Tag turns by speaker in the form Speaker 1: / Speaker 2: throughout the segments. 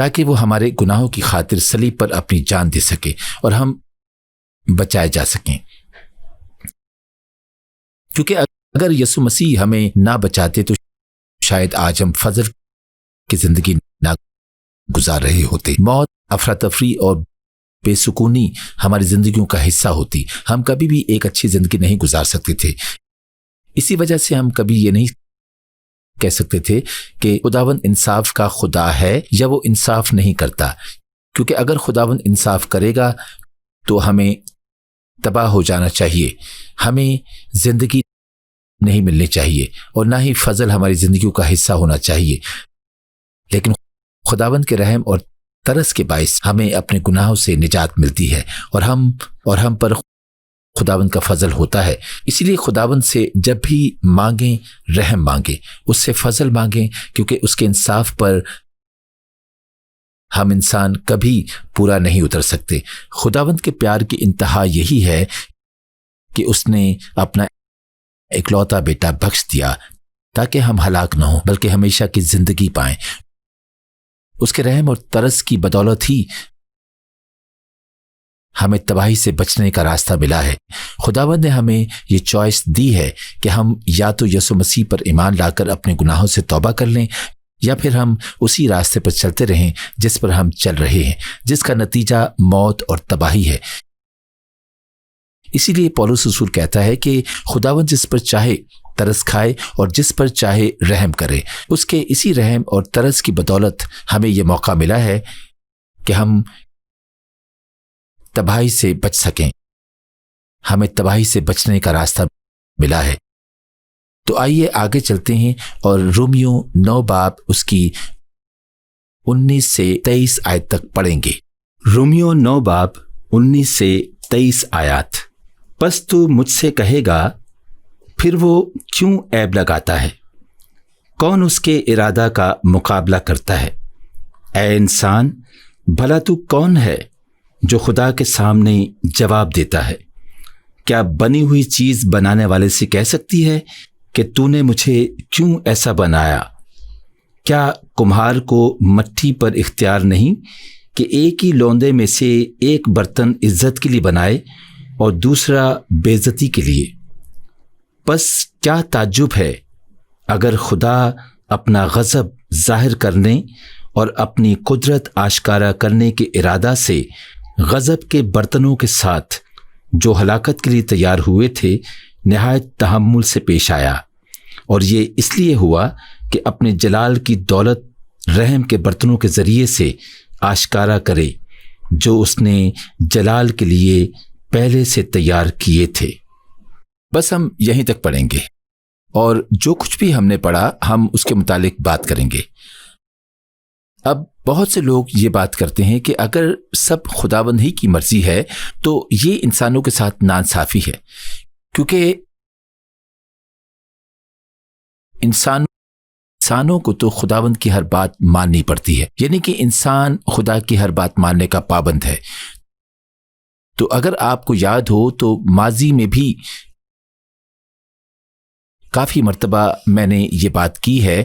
Speaker 1: تاکہ وہ ہمارے گناہوں کی خاطر صلیب پر اپنی جان دے سکے اور ہم بچائے جا سکیں. کیونکہ اگر یسوع مسیح ہمیں نہ بچاتے تو شاید آج ہم فضل کی زندگی نہ گزار رہے ہوتے. موت، افراتفری اور بے سکونی ہماری زندگیوں کا حصہ ہوتی. ہم کبھی بھی ایک اچھی زندگی نہیں گزار سکتے تھے. اسی وجہ سے ہم کبھی یہ نہیں کہہ سکتے تھے کہ خداوند انصاف کا خدا ہے یا وہ انصاف نہیں کرتا، کیونکہ اگر خداوند انصاف کرے گا تو ہمیں تباہ ہو جانا چاہیے، ہمیں زندگی نہیں ملنی چاہیے اور نہ ہی فضل ہماری زندگیوں کا حصہ ہونا چاہیے. لیکن خداوند کے رحم اور ترس کے باعث ہمیں اپنے گناہوں سے نجات ملتی ہے اور ہم پر خداوند کا فضل ہوتا ہے. اسی لیے خداوند سے جب بھی مانگیں رحم مانگیں، اس سے فضل مانگیں، کیونکہ اس کے انصاف پر ہم انسان کبھی پورا نہیں اتر سکتے. خداوند کے پیار کی انتہا یہی ہے کہ اس نے اپنا اکلوتا بیٹا بخش دیا تاکہ ہم ہلاک نہ ہوں بلکہ ہمیشہ کی زندگی پائیں. اس کے رحم اور ترس کی بدولت ہی ہمیں تباہی سے بچنے کا راستہ ملا ہے. خداوند نے ہمیں یہ چوائس دی ہے کہ ہم یا تو یسوع مسیح پر ایمان لا کر اپنے گناہوں سے توبہ کر لیں یا پھر ہم اسی راستے پر چلتے رہیں جس پر ہم چل رہے ہیں، جس کا نتیجہ موت اور تباہی ہے. اسی لیے پولس رسول کہتا ہے کہ خداوند جس پر چاہے ترس کھائے اور جس پر چاہے رحم کرے. اس کے اسی رحم اور ترس کی بدولت ہمیں یہ موقع ملا ہے کہ ہم تباہی سے بچ سکیں، ہمیں تباہی سے بچنے کا راستہ ملا ہے. تو آئیے آگے چلتے ہیں اور رومیو 9 باب اس کی 19 سے 23 آیت تک پڑھیں گے.
Speaker 2: رومیو 9 باب 19 سے 23 آیات. پس تو مجھ سے کہے گا پھر وہ کیوں عیب لگاتا ہے؟ کون اس کے ارادہ کا مقابلہ کرتا ہے؟ اے انسان، بھلا تو کون ہے جو خدا کے سامنے جواب دیتا ہے؟ کیا بنی ہوئی چیز بنانے والے سے کہہ سکتی ہے کہ تو نے مجھے کیوں ایسا بنایا؟ کیا کمہار کو مٹی پر اختیار نہیں کہ ایک ہی لوندے میں سے ایک برتن عزت کے لیے بنائے اور دوسرا بے عزتی کے لیے؟ بس کیا تعجب ہے اگر خدا اپنا غضب ظاہر کرنے اور اپنی قدرت آشکارا کرنے کے ارادہ سے غضب کے برتنوں کے ساتھ جو ہلاکت کے لیے تیار ہوئے تھے نہایت تحمل سے پیش آیا. اور یہ اس لیے ہوا کہ اپنے جلال کی دولت رحم کے برتنوں کے ذریعے سے آشکارا کرے جو اس نے جلال کے لیے پہلے سے تیار کیے تھے.
Speaker 1: بس ہم یہیں تک پڑھیں گے اور جو کچھ بھی ہم نے پڑھا ہم اس کے متعلق بات کریں گے. اب بہت سے لوگ یہ بات کرتے ہیں کہ اگر سب خداوند ہی کی مرضی ہے تو یہ انسانوں کے ساتھ ناانصافی ہے، کیونکہ انسانوں کو تو خداوند کی ہر بات ماننی پڑتی ہے، یعنی کہ انسان خدا کی ہر بات ماننے کا پابند ہے. تو اگر آپ کو یاد ہو تو ماضی میں بھی کافی مرتبہ میں نے یہ بات کی ہے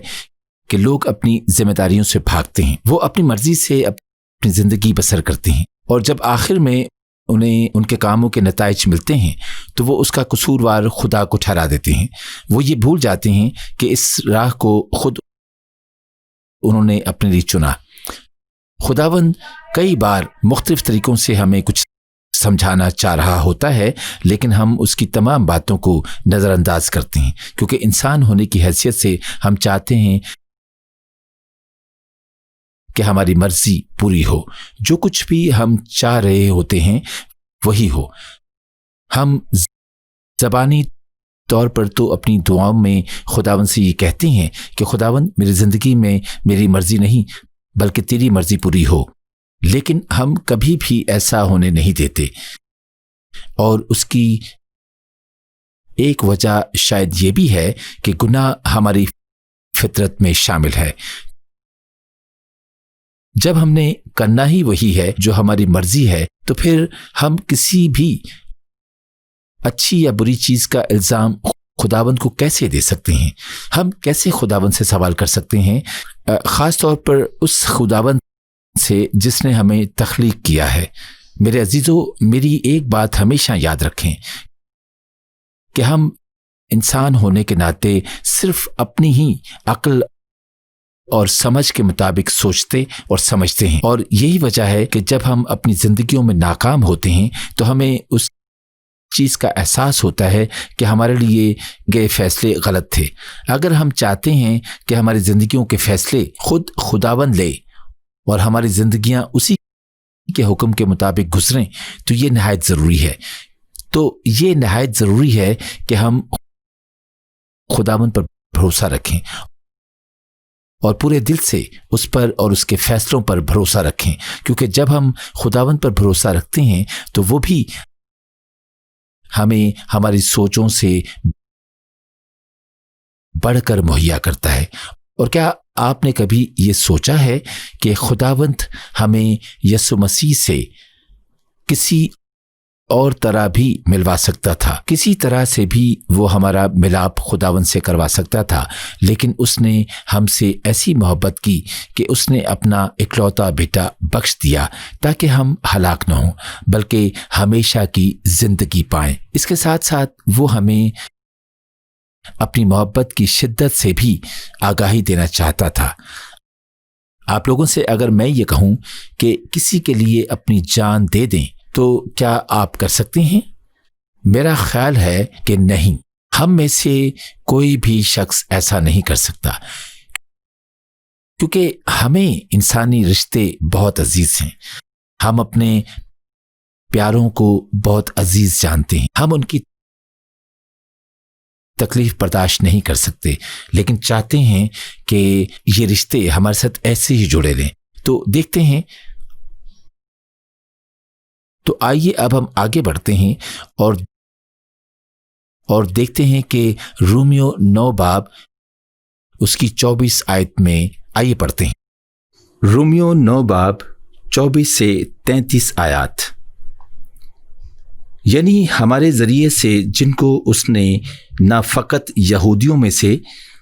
Speaker 1: کہ لوگ اپنی ذمہ داریوں سے بھاگتے ہیں، وہ اپنی مرضی سے اپنی زندگی بسر کرتے ہیں اور جب آخر میں انہیں ان کے کاموں کے نتائج ملتے ہیں تو وہ اس کا قصوروار خدا کو ٹھہرا دیتے ہیں. وہ یہ بھول جاتے ہیں کہ اس راہ کو خود انہوں نے اپنے لیے چنا. خداوند کئی بار مختلف طریقوں سے ہمیں کچھ سمجھانا چاہ رہا ہوتا ہے، لیکن ہم اس کی تمام باتوں کو نظر انداز کرتے ہیں کیونکہ انسان ہونے کی حیثیت سے ہم چاہتے ہیں کہ ہماری مرضی پوری ہو، جو کچھ بھی ہم چاہ رہے ہوتے ہیں وہی ہو. ہم زبانی طور پر تو اپنی دعاؤں میں خداوند سے یہ کہتے ہیں کہ خداوند میری زندگی میں میری مرضی نہیں بلکہ تیری مرضی پوری ہو، لیکن ہم کبھی بھی ایسا ہونے نہیں دیتے. اور اس کی ایک وجہ شاید یہ بھی ہے کہ گناہ ہماری فطرت میں شامل ہے. جب ہم نے کرنا ہی وہی ہے جو ہماری مرضی ہے تو پھر ہم کسی بھی اچھی یا بری چیز کا الزام خداوند کو کیسے دے سکتے ہیں؟ ہم کیسے خداوند سے سوال کر سکتے ہیں، خاص طور پر اس خداوند سے جس نے ہمیں تخلیق کیا ہے۔ میرے عزیزو، میری ایک بات ہمیشہ یاد رکھیں کہ ہم انسان ہونے کے ناطے صرف اپنی ہی عقل اور سمجھ کے مطابق سوچتے اور سمجھتے ہیں، اور یہی وجہ ہے کہ جب ہم اپنی زندگیوں میں ناکام ہوتے ہیں تو ہمیں اس چیز کا احساس ہوتا ہے کہ ہمارے لیے گئے فیصلے غلط تھے۔ اگر ہم چاہتے ہیں کہ ہماری زندگیوں کے فیصلے خود خداوند لے اور ہماری زندگیاں اسی کے حکم کے مطابق گزریں تو یہ نہایت ضروری ہے۔ تو یہ نہایت ضروری ہے کہ ہم خداوند پر بھروسہ رکھیں اور پورے دل سے اس پر اور اس کے فیصلوں پر بھروسہ رکھیں، کیونکہ جب ہم خداوند پر بھروسہ رکھتے ہیں تو وہ بھی ہمیں ہماری سوچوں سے بڑھ کر مہیا کرتا ہے۔ اور کیا آپ نے کبھی یہ سوچا ہے کہ خداوند ہمیں یسوع مسیح سے کسی اور طرح بھی ملوا سکتا تھا، کسی طرح سے بھی وہ ہمارا ملاپ خداوند سے کروا سکتا تھا، لیکن اس نے ہم سے ایسی محبت کی کہ اس نے اپنا اکلوتا بیٹا بخش دیا تاکہ ہم ہلاک نہ ہوں بلکہ ہمیشہ کی زندگی پائیں۔ اس کے ساتھ ساتھ وہ ہمیں اپنی محبت کی شدت سے بھی آگاہی دینا چاہتا تھا۔ آپ لوگوں سے اگر میں یہ کہوں کہ کسی کے لیے اپنی جان دے دیں تو کیا آپ کر سکتے ہیں؟ میرا خیال ہے کہ نہیں، ہم میں سے کوئی بھی شخص ایسا نہیں کر سکتا، کیونکہ ہمیں انسانی رشتے بہت عزیز ہیں۔ ہم اپنے پیاروں کو بہت عزیز جانتے ہیں، ہم ان کی تکلیف برداشت نہیں کر سکتے، لیکن چاہتے ہیں کہ یہ رشتے ہمارے ساتھ ایسے ہی جڑے رہیں۔ تو دیکھتے ہیں، تو آئیے اب ہم آگے بڑھتے ہیں اور دیکھتے ہیں کہ رومیو 9 باب اس کی 24 آیت میں آئیے پڑھتے ہیں۔
Speaker 2: رومیو 9 باب 24 سے 33 آیات۔ یعنی ہمارے ذریعے سے جن کو اس نے نہ فقط یہودیوں میں سے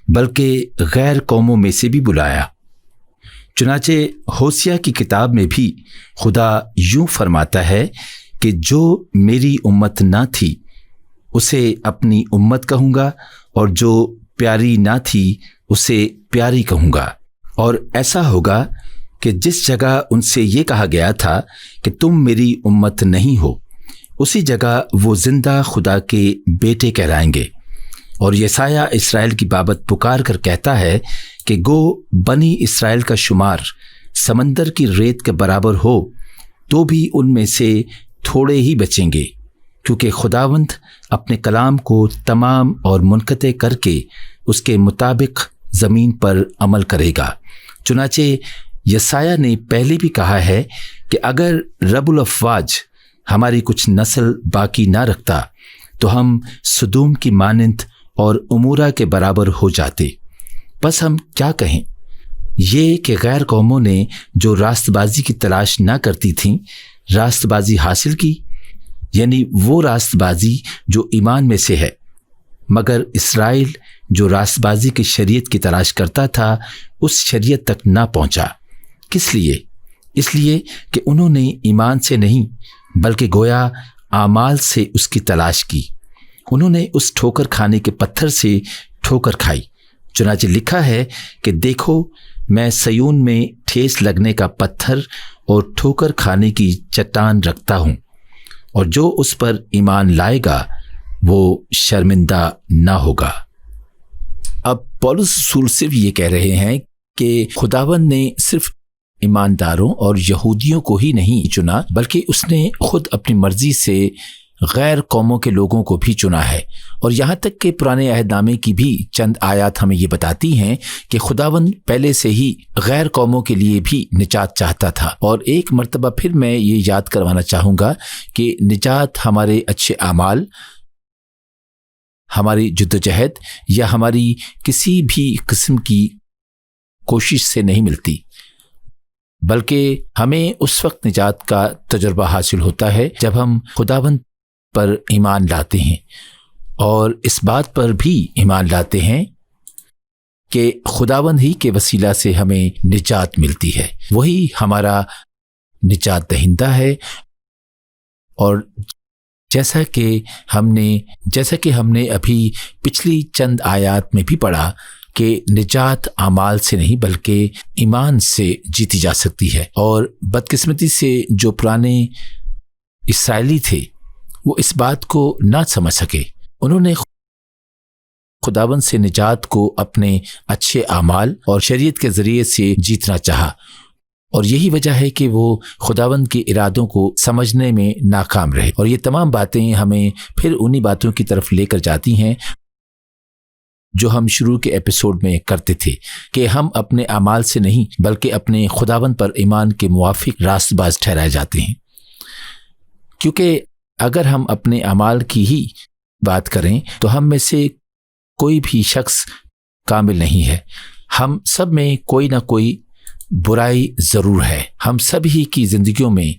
Speaker 2: بلکہ غیر قوموں میں سے بھی بلایا۔ چنانچہ ہوسیہ کی کتاب میں بھی خدا یوں فرماتا ہے کہ جو میری امت نہ تھی اسے اپنی امت کہوں گا، اور جو پیاری نہ تھی اسے پیاری کہوں گا۔ اور ایسا ہوگا کہ جس جگہ ان سے یہ کہا گیا تھا کہ تم میری امت نہیں ہو، اسی جگہ وہ زندہ خدا کے بیٹے کہلائیں گے۔ اور یسایہ اسرائیل کی بابت پکار کر کہتا ہے کہ گو بنی اسرائیل کا شمار سمندر کی ریت کے برابر ہو تو بھی ان میں سے تھوڑے ہی بچیں گے، کیونکہ خداوند اپنے کلام کو تمام اور منقطع کر کے اس کے مطابق زمین پر عمل کرے گا۔ چنانچہ یسایہ نے پہلے بھی کہا ہے کہ اگر رب الافواج ہماری کچھ نسل باقی نہ رکھتا تو ہم سدوم کی مانند اور عمورہ کے برابر ہو جاتے۔ بس ہم کیا کہیں؟ یہ کہ غیر قوموں نے جو راست بازی کی تلاش نہ کرتی تھیں راست بازی حاصل کی، یعنی وہ راست بازی جو ایمان میں سے ہے، مگر اسرائیل جو راست بازی کی شریعت کی تلاش کرتا تھا اس شریعت تک نہ پہنچا۔ کس لیے؟ اس لیے کہ انہوں نے ایمان سے نہیں بلکہ گویا اعمال سے اس کی تلاش کی۔ انہوں نے اس ٹھوکر کھانے کے پتھر سے ٹھوکر کھائی۔ چنانچہ لکھا ہے کہ دیکھو میں سیون میں ٹھیس لگنے کا پتھر اور ٹھوکر کھانے کی چٹان رکھتا ہوں، اور جو اس پر ایمان لائے گا وہ شرمندہ نہ ہوگا۔
Speaker 1: اب پولس رسول صرف یہ کہہ رہے ہیں کہ خداوند نے صرف ایمانداروں اور یہودیوں کو ہی نہیں چنا بلکہ اس نے خود اپنی مرضی سے غیر قوموں کے لوگوں کو بھی چنا ہے۔ اور یہاں تک کہ پرانے عہد نامے کی بھی چند آیات ہمیں یہ بتاتی ہیں کہ خداوند پہلے سے ہی غیر قوموں کے لیے بھی نجات چاہتا تھا۔ اور ایک مرتبہ پھر میں یہ یاد کروانا چاہوں گا کہ نجات ہمارے اچھے اعمال، ہماری جدوجہد یا ہماری کسی بھی قسم کی کوشش سے نہیں ملتی، بلکہ ہمیں اس وقت نجات کا تجربہ حاصل ہوتا ہے جب ہم خداوند پر ایمان لاتے ہیں، اور اس بات پر بھی ایمان لاتے ہیں کہ خداوند ہی کے وسیلہ سے ہمیں نجات ملتی ہے، وہی ہمارا نجات دہندہ ہے۔ اور جیسا کہ ہم نے ابھی پچھلی چند آیات میں بھی پڑھا کہ نجات اعمال سے نہیں بلکہ ایمان سے جیتی جا سکتی ہے، اور بدقسمتی سے جو پرانے اسرائیلی تھے وہ اس بات کو نہ سمجھ سکے، انہوں نے خداوند سے نجات کو اپنے اچھے اعمال اور شریعت کے ذریعے سے جیتنا چاہا، اور یہی وجہ ہے کہ وہ خداوند کے ارادوں کو سمجھنے میں ناکام رہے۔ اور یہ تمام باتیں ہمیں پھر انہی باتوں کی طرف لے کر جاتی ہیں جو ہم شروع کے ایپیسوڈ میں کرتے تھے کہ ہم اپنے اعمال سے نہیں بلکہ اپنے خداوند پر ایمان کے موافق راست باز ٹھہرائے جاتے ہیں، کیونکہ اگر ہم اپنے اعمال کی ہی بات کریں تو ہم میں سے کوئی بھی شخص کامل نہیں ہے، ہم سب میں کوئی نہ کوئی برائی ضرور ہے، ہم سب ہی کی زندگیوں میں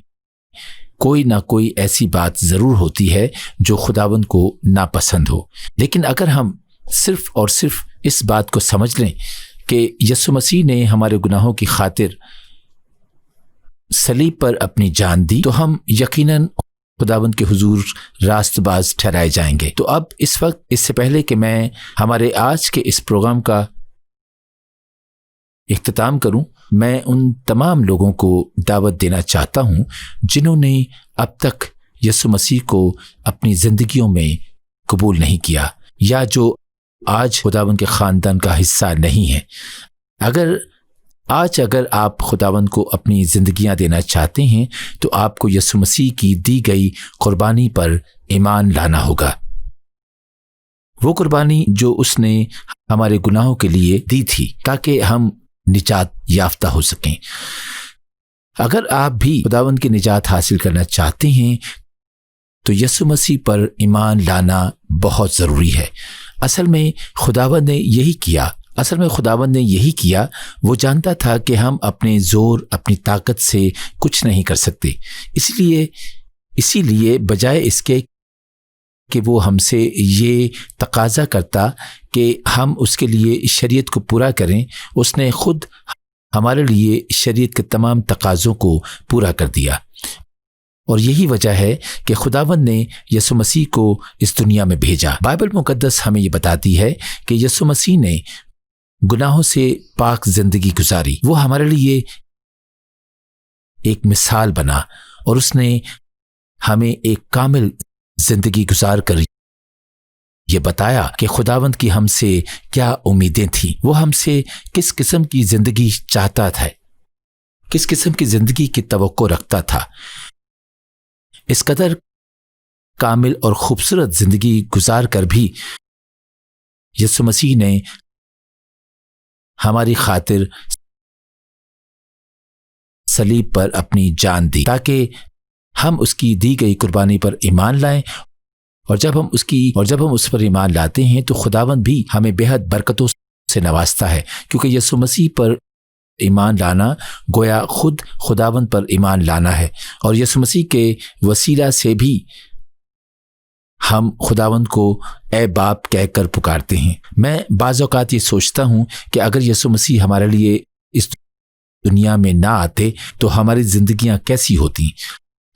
Speaker 1: کوئی نہ کوئی ایسی بات ضرور ہوتی ہے جو خداوند کو ناپسند ہو۔ لیکن اگر ہم صرف اور صرف اس بات کو سمجھ لیں کہ یسوع مسیح نے ہمارے گناہوں کی خاطر صلیب پر اپنی جان دی تو ہم یقیناً خداوند کے حضور راست باز ٹھہرائے جائیں گے۔ تو اب اس وقت اس سے پہلے کہ میں ہمارے آج کے اس پروگرام کا اختتام کروں، میں ان تمام لوگوں کو دعوت دینا چاہتا ہوں جنہوں نے اب تک یسوع مسیح کو اپنی زندگیوں میں قبول نہیں کیا یا جو آج خداوند کے خاندان کا حصہ نہیں ہے۔ اگر آپ خداوند کو اپنی زندگیاں دینا چاہتے ہیں تو آپ کو یسوع مسیح کی دی گئی قربانی پر ایمان لانا ہوگا، وہ قربانی جو اس نے ہمارے گناہوں کے لیے دی تھی تاکہ ہم نجات یافتہ ہو سکیں۔ اگر آپ بھی خداوند کی نجات حاصل کرنا چاہتے ہیں تو یسوع مسیح پر ایمان لانا بہت ضروری ہے۔ اصل میں خداوند نے یہی کیا، وہ جانتا تھا کہ ہم اپنے زور اپنی طاقت سے کچھ نہیں کر سکتے، اسی لیے بجائے اس کے کہ وہ ہم سے یہ تقاضا کرتا کہ ہم اس کے لیے شریعت کو پورا کریں، اس نے خود ہمارے لیے شریعت کے تمام تقاضوں کو پورا کر دیا۔ اور یہی وجہ ہے کہ خداوند نے یسوع مسیح کو اس دنیا میں بھیجا۔ بائبل مقدس ہمیں یہ بتاتی ہے کہ یسوع مسیح نے گناہوں سے پاک زندگی گزاری، وہ ہمارے لیے ایک مثال بنا اور اس نے ہمیں ایک کامل زندگی گزار کر یہ بتایا کہ خداوند کی ہم سے کیا امیدیں تھیں، وہ ہم سے کس قسم کی زندگی چاہتا تھا، کس قسم کی زندگی کی توقع رکھتا تھا۔ اس قدر کامل اور خوبصورت زندگی گزار کر بھی یسوع مسیح نے ہماری خاطر صلیب پر اپنی جان دی تاکہ ہم اس کی دی گئی قربانی پر ایمان لائیں، اور جب ہم اس پر ایمان لاتے ہیں تو خداوند بھی ہمیں بہت برکتوں سے نوازتا ہے، کیونکہ یسوع مسیح پر ایمان لانا گویا خود خداوند پر ایمان لانا ہے، اور یسوع مسیح کے وسیلہ سے بھی ہم خداوند کو اے باپ کہہ کر پکارتے ہیں۔ میں بعض اوقات یہ سوچتا ہوں کہ اگر یسوع مسیح ہمارے لیے اس دنیا میں نہ آتے تو ہماری زندگیاں کیسی ہوتی،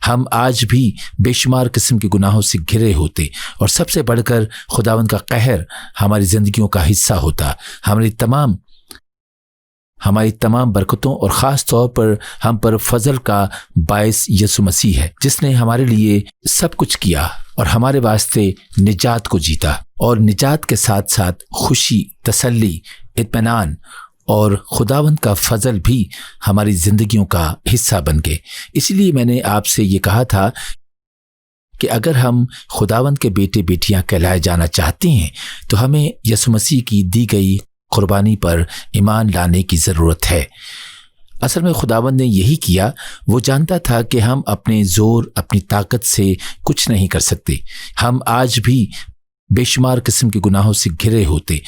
Speaker 1: ہم آج بھی بے شمار قسم کے گناہوں سے گھرے ہوتے، اور سب سے بڑھ کر خداوند کا قہر ہماری زندگیوں کا حصہ ہوتا۔ ہماری تمام برکتوں اور خاص طور پر ہم پر فضل کا باعث یسوع مسیح ہے، جس نے ہمارے لیے سب کچھ کیا اور ہمارے واسطے نجات کو جیتا، اور نجات کے ساتھ ساتھ خوشی، تسلی، اطمینان اور خداوند کا فضل بھی ہماری زندگیوں کا حصہ بن گئے۔ اسی لیے میں نے آپ سے یہ کہا تھا کہ اگر ہم خداوند کے بیٹے بیٹیاں کہلائے جانا چاہتے ہیں تو ہمیں یسوع مسیح کی دی گئی قربانی پر ایمان لانے کی ضرورت ہے۔ اصل میں خداوند نے یہی کیا، وہ جانتا تھا کہ ہم اپنے زور اپنی طاقت سے کچھ نہیں کر سکتے، ہم آج بھی بے شمار قسم کے گناہوں سے گھرے ہوتے۔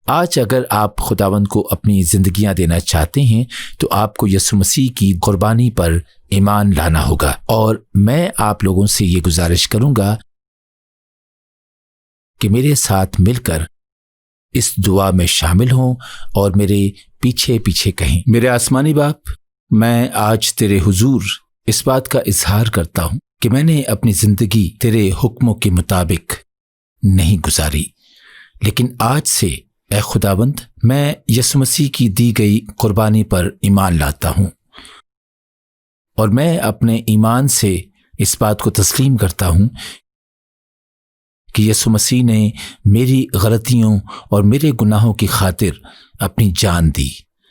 Speaker 1: آج اگر آپ خداوند کو اپنی زندگیاں دینا چاہتے ہیں تو آپ کو یسوع مسیح کی قربانی پر ایمان لانا ہوگا، اور میں آپ لوگوں سے یہ گزارش کروں گا کہ میرے ساتھ مل کر اس دعا میں شامل ہوں اور میرے پیچھے پیچھے کہیں۔ میرے آسمانی باپ، میں آج تیرے حضور اس بات کا اظہار کرتا ہوں کہ میں نے اپنی زندگی تیرے حکموں کے مطابق نہیں گزاری، لیکن آج سے اے خداوند میں یسوع مسیح کی دی گئی قربانی پر ایمان لاتا ہوں، اور میں اپنے ایمان سے اس بات کو تسلیم کرتا ہوں کہ یسوع مسیح نے میری غلطیوں اور میرے گناہوں کی خاطر اپنی جان دی،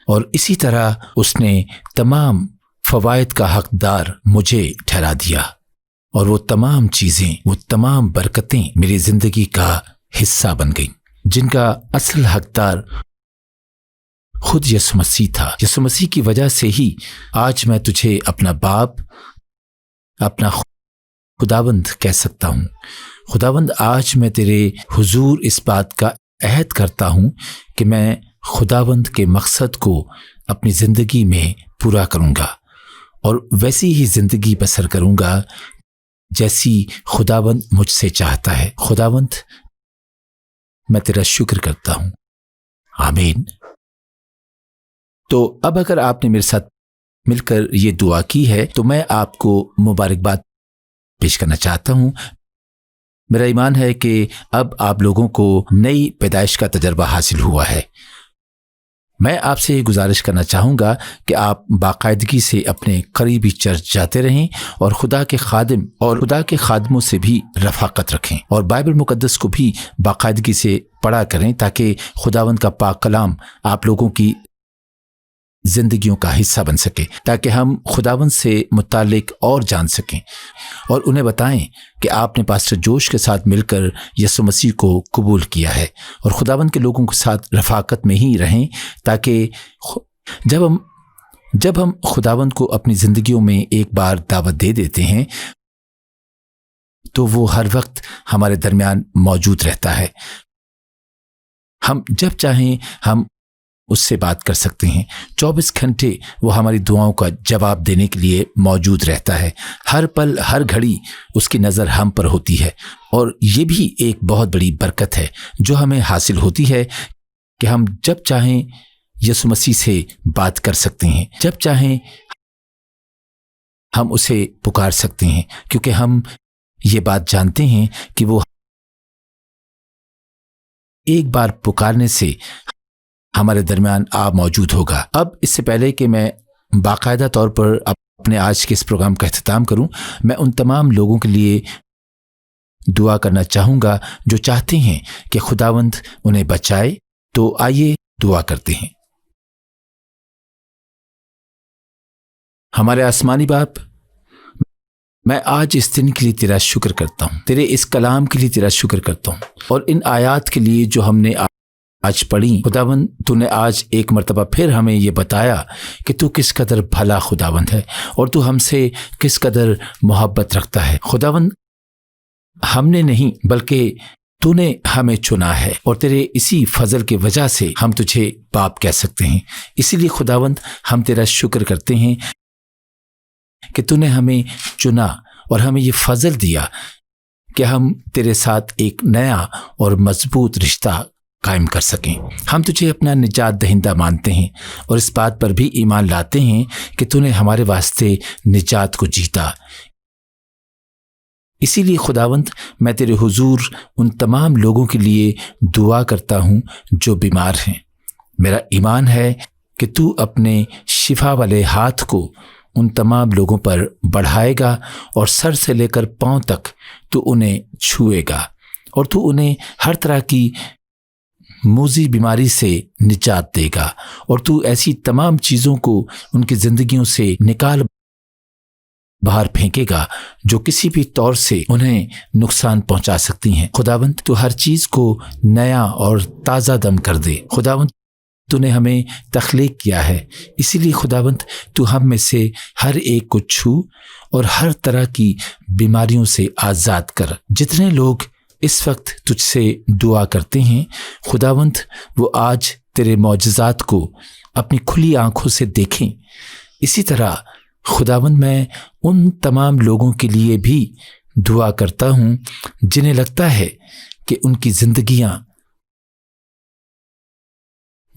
Speaker 1: اور اسی طرح اس نے تمام فوائد کا حقدار مجھے ٹھہرا دیا، اور وہ تمام چیزیں، وہ تمام برکتیں میری زندگی کا حصہ بن گئیں، جن کا اصل حقدار خود یسوع مسیح تھا۔ یسوع مسیح کی وجہ سے ہی آج میں تجھے اپنا باپ، اپنا خداوند کہہ سکتا ہوں۔ خداوند، آج میں تیرے حضور اس بات کا عہد کرتا ہوں کہ میں خداوند کے مقصد کو اپنی زندگی میں پورا کروں گا، اور ویسی ہی زندگی بسر کروں گا جیسی خداوند مجھ سے چاہتا ہے۔ خداوند، میں تیرا شکر کرتا ہوں، آمین۔ تو اب اگر آپ نے میرے ساتھ مل کر یہ دعا کی ہے تو میں آپ کو مبارکباد پیش کرنا چاہتا ہوں۔ میرا ایمان ہے کہ اب آپ لوگوں کو نئی پیدائش کا تجربہ حاصل ہوا ہے۔ میں آپ سے یہ گزارش کرنا چاہوں گا کہ آپ باقاعدگی سے اپنے قریبی چرچ جاتے رہیں، اور خدا کے خادم اور خدا کے خادموں سے بھی رفاقت رکھیں، اور بائبل مقدس کو بھی باقاعدگی سے پڑھا کریں، تاکہ خداوند کا پاک کلام آپ لوگوں کی زندگیوں کا حصہ بن سکے، تاکہ ہم خداوند سے متعلق اور جان سکیں، اور انہیں بتائیں کہ آپ نے پاسٹر جوش کے ساتھ مل کر یسوع مسیح کو قبول کیا ہے، اور خداوند کے لوگوں کے ساتھ رفاقت میں ہی رہیں، تاکہ جب ہم خداوند کو اپنی زندگیوں میں ایک بار دعوت دے دیتے ہیں تو وہ ہر وقت ہمارے درمیان موجود رہتا ہے۔ ہم جب چاہیں ہم اس سے بات کر سکتے ہیں، 24 گھنٹے وہ ہماری دعاؤں کا جواب دینے کے لیے موجود رہتا ہے۔ ہر پل، ہر گھڑی اس کی نظر ہم پر ہوتی ہے، اور یہ بھی ایک بہت بڑی برکت ہے جو ہمیں حاصل ہوتی ہے کہ ہم جب چاہیں یسوع مسیح سے بات کر سکتے ہیں، جب چاہیں ہم اسے پکار سکتے ہیں، کیونکہ ہم یہ بات جانتے ہیں کہ وہ ایک بار پکارنے سے ہمارے درمیان موجود ہوگا۔ اب اس سے پہلے کہ میں باقاعدہ طور پر اپنے آج کے اس پروگرام کا اختتام کروں، میں ان تمام لوگوں کے لیے دعا کرنا چاہوں گا جو چاہتے ہیں کہ خداوند انہیں بچائے۔ تو آئیے دعا کرتے ہیں۔ ہمارے آسمانی باپ، میں آج اس دن کے لیے تیرا شکر کرتا ہوں، تیرے اس کلام کے لیے تیرا شکر کرتا ہوں، اور ان آیات کے لیے جو ہم نے آج پڑھی۔ خداوند، تو نے آج ایک مرتبہ پھر ہمیں یہ بتایا کہ تو کس قدر بھلا خداوند ہے، اور تو ہم سے کس قدر محبت رکھتا ہے۔ خداوند، ہم نے نہیں بلکہ تو نے ہمیں چنا ہے، اور تیرے اسی فضل کی وجہ سے ہم تجھے باپ کہہ سکتے ہیں۔ اسی لیے خداوند، ہم تیرا شکر کرتے ہیں کہ تو نے ہمیں چنا اور ہمیں یہ فضل دیا کہ ہم تیرے ساتھ ایک نیا اور مضبوط رشتہ قائم کر سکیں۔ ہم تجھے اپنا نجات دہندہ مانتے ہیں، اور اس بات پر بھی ایمان لاتے ہیں کہ تو نے ہمارے واسطے نجات کو جیتا۔ اسی لیے خداوند، میں تیرے حضور ان تمام لوگوں کے لیے دعا کرتا ہوں جو بیمار ہیں۔ میرا ایمان ہے کہ تو اپنے شفا والے ہاتھ کو ان تمام لوگوں پر بڑھائے گا، اور سر سے لے کر پاؤں تک تو انہیں چھوئے گا، اور تو انہیں ہر طرح کی موذی بیماری سے نجات دے گا، اور تو ایسی تمام چیزوں کو ان کی زندگیوں سے نکال باہر پھینکے گا جو کسی بھی طور سے انہیں نقصان پہنچا سکتی ہیں۔ خداوند، تو ہر چیز کو نیا اور تازہ دم کر دے۔ خداوند، تو نے ہمیں تخلیق کیا ہے، اسی لیے خداوند تو ہم میں سے ہر ایک کو چھو اور ہر طرح کی بیماریوں سے آزاد کر۔ جتنے لوگ اس وقت تجھ سے دعا کرتے ہیں خداوند، وہ آج تیرے معجزات کو اپنی کھلی آنکھوں سے دیکھیں۔ اسی طرح خداوند، میں ان تمام لوگوں کے لیے بھی دعا کرتا ہوں جنہیں لگتا ہے کہ ان کی زندگیاں